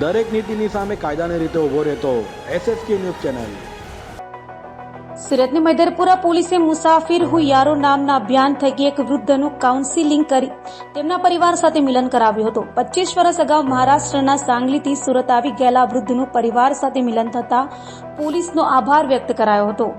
દરેક નીતિની સામે કાયદાની રીતે ઊભો રહેતો SSK ન્યૂઝ ચેનલ। સુરતની મૈદરપુરા પોલીસે મુસાફિર હું યારો નામના અભિયાન થકી એક વૃદ્ધનું કાઉન્સિલિંગ કરી તેમના પરિવાર સાથે મિલન કરાવ્યું હતું। 25 વર્ષ અગાઉ મહારાષ્ટ્રના સાંગલીથી સુરત આવી ગયેલા વૃદ્ધનું પરિવાર સાથે મિલન થતા પોલીસનો આભાર વ્યક્ત કરાયો હતો।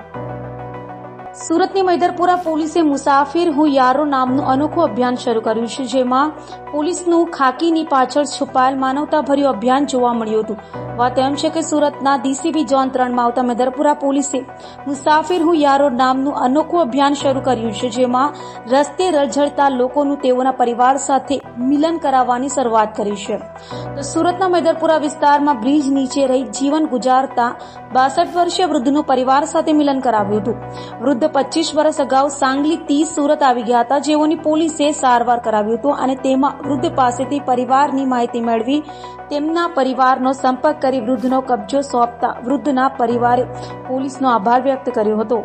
સુરતની મૈદરપુરા પોલીસે મુસાફિર હું યારો નામનું અનોખું અભિયાન શરૂ કર્યું છે, જેમાં પોલીસનું ખાકીની પાછળ છુપાયેલ માનવતાભર્યું અભિયાન જોવા મળ્યું હતું। વાત એમ છે કે સુરતના DCP ઝોન 3માં આવતા મૈદરપુરા પોલીસે મુસાફિર હું યારો નામનું અનોખું અભિયાન શરૂ કર્યું છે, જેમાં રસ્તે રઝળતા લોકોનું તેઓના પરિવાર સાથે મિલન કરાવવાની શરૂઆત કરી છે। તો સુરતના મૈદરપુરા વિસ્તારમાં બ્રિજ નીચે રહી જીવન ગુજારતા 62 વર્ષીય વૃદ્ધનું પરિવાર સાથે મિલન કરાવ્યું હતું। વૃદ્ધ 25 વર્ષ અગાઉ સાંગલીથી સુરત આવી ગયા હતા, જેઓની પોલીસે સારવાર કરાવ્યું હતું અને તેમાં વૃદ્ધ પાસેથી પરિવારની માહિતી મેળવી તેમના પરિવારનો સંપર્ક કરી વૃદ્ધનો કબજો સોંપતા વૃદ્ધના પરિવારે પોલીસનો આભાર વ્યક્ત કર્યો હતો।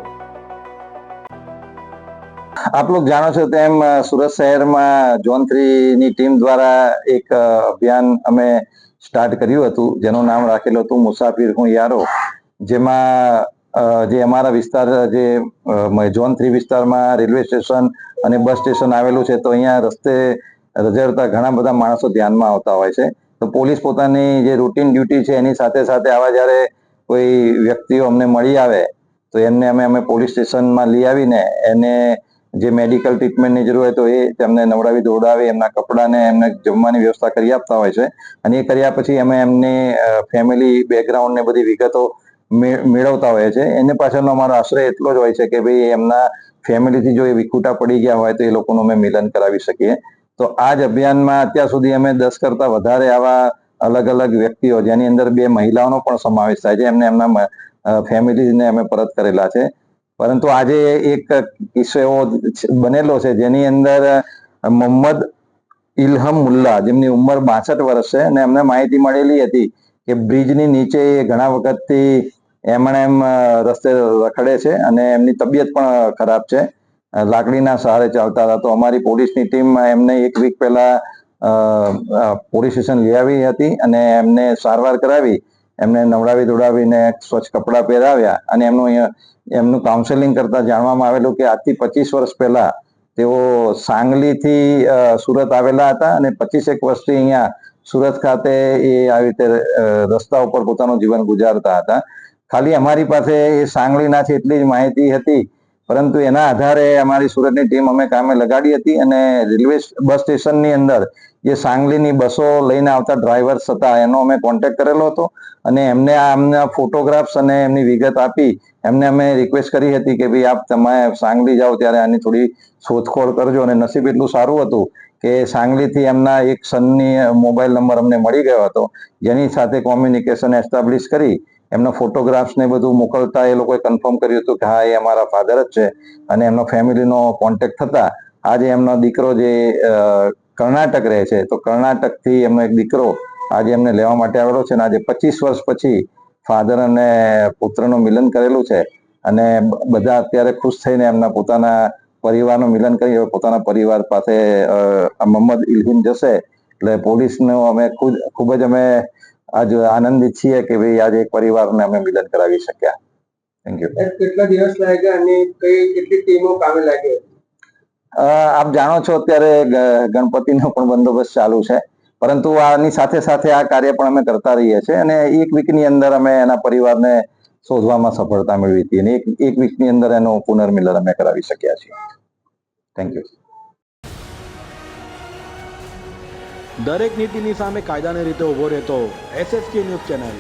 આપ લોગ જાણો છો તેમ સુરત શહેરમાં ઝોન 3 ની ટીમ દ્વારા એક અભિયાન અમે સ્ટાર્ટ કર્યું હતું, જેનું નામ રાખેલું હતું મુસાફિર હું યારો। જેમાં જે અમારા વિસ્તાર જે ઝોન 3 વિસ્તારમાં રેલવે સ્ટેશન અને બસ સ્ટેશન આવેલું છે, તો અહીંયા રસ્તે રઝળતા ઘણા બધા માણસો ધ્યાનમાં આવતા હોય છે। તો પોલીસ પોતાની જે રૂટીન ડ્યુટી છે એની સાથે સાથે આવા જ્યારે કોઈ વ્યક્તિઓ અમને મળી આવે તો એમને અમે પોલીસ સ્ટેશનમાં લઈ આવીને એને જે મેડિકલ ટ્રીટમેન્ટની જરૂર હોય તો એ તેમને નવડાવી દોડાવી એમના કપડાને એમને જમવાની વ્યવસ્થા કરી આપતા હોય છે। અને એ કર્યા પછી અમે એમની ફેમિલી બેકગ્રાઉન્ડ ને બધી વિગતો મેળવતા હોય છે। એની પાછળનો અમારો આશ્રય એટલો જ હોય છે કે ભાઈ એમના ફેમિલીથી જો એ વિખૂટા પડી ગયા હોય તો એ લોકોનું અમે મિલન કરાવી શકીએ। તો આ જ અભિયાનમાં અત્યાર સુધી અમે 10 કરતા વધારે આવા અલગ અલગ વ્યક્તિઓ, જેની અંદર 2 મહિલાઓનો પણ સમાવેશ થાય છે, એમને એમના ફેમિલીને અમે પરત કરેલા છે। પરંતુ આજે એક કિસ્સો એવો બનેલો છે જેની અંદર મોહમ્મદ ઇલ્હમ મુલ્લા, જેમની ઉંમર 62 વર્ષ છે, અને એમને માહિતી મળેલી હતી કે બ્રિજની નીચે ઘણા વખતથી એમણે રસ્તે રખડે છે અને એમની તબિયત પણ ખરાબ છે, લાકડીના સહારે ચાલતા હતા। તો અમારી પોલીસની ટીમ એમને 1 વીક પહેલા પોલીસ સ્ટેશન લઈ આવી હતી અને એમને સારવાર કરાવી, એમને નવડાવી દોડાવીને સ્વચ્છ કપડાં પહેરાવ્યા અને એમનું કાઉન્સેલિંગ કરતા જાણવામાં આવેલું કે આજથી 25 વર્ષ પહેલા તેઓ સાંગલીથી સુરત આવેલા હતા અને 25 વર્ષથી અહીંયા સુરત ખાતે એ આવી રીતે રસ્તા ઉપર પોતાનું જીવન ગુજારતા હતા। ખાલી અમારી પાસે એ સાંગલીના છે એટલી જ માહિતી હતી, પરંતુ એના આધારે અમારી સુરતની ટીમ અમે કામે લગાડી હતી અને રેલવે બસ સ્ટેશનની અંદર જે સાંગલીની બસો લઈને આવતા ડ્રાઈવર્સ હતા એનો અમે કોન્ટેક્ટ કરેલો હતો અને એમને આમના ફોટોગ્રાફ્સ અને એમની વિગત આપી એમને અમે રિક્વેસ્ટ કરી હતી કે ભાઈ આપ તમે સાંગલી જાઓ ત્યારે આની થોડી શોધખોળ કરજો। અને નસીબ એટલું સારું હતું કે સાંગલીથી એમના એક સનની મોબાઈલ નંબર અમને મળી ગયો હતો, જેની સાથે કોમ્યુનિકેશન એસ્ટાબ્લિશ કરી એમના ફોટોગ્રાફ્સ ને બધું મોકલતા એ લોકોએ કન્ફર્મ કર્યું હતું કે હા એ અમારા ફાધર જ છે। અને એમનો ફેમિલીનો કોન્ટેક્ટ થતા આજે એમનો દીકરો જે કર્ણાટક રહે છે, તો કર્ણાટકથી એમનો એક દીકરો આજે એમને લેવા માટે આવેલો છે અને આજે 25 વર્ષ પછી ફાધર અને પુત્રનું મિલન કરેલું છે અને બધા અત્યારે ખુશ થઈને એમના પોતાના પરિવારનું મિલન કરી પોતાના પરિવાર પાસે મોહમ્મદ ઇલ્હિમ જશે। એટલે પોલીસનો અમે ખૂબ જ અમે આજ આનંદિત છીએ કે ભાઈ આજે એક પરિવારને અમે મિલન કરાવી શક્યા। Thank you. કેટલા દિવસ લાગ્યા અને કેટલી ટીમો કામે લાગી? આપ જાણો છો અત્યારે ગણપતિનો પણ બંદોબસ્ત ચાલુ છે, પરંતુ આની સાથે સાથે આ કાર્ય પણ અમે કરતા રહીએ છીએ અને 1 વીકની અંદર અમે એના પરિવારને શોધવામાં સફળતા મેળવી હતી અને એક વીકની અંદર એનું પુનર્મિલન અમે કરાવી શક્યા છીએ। Thank you. દરેક નીતિની સામે કાયદાની રીતે ઊભો રહેતો SSK ન્યૂઝ ચેનલ।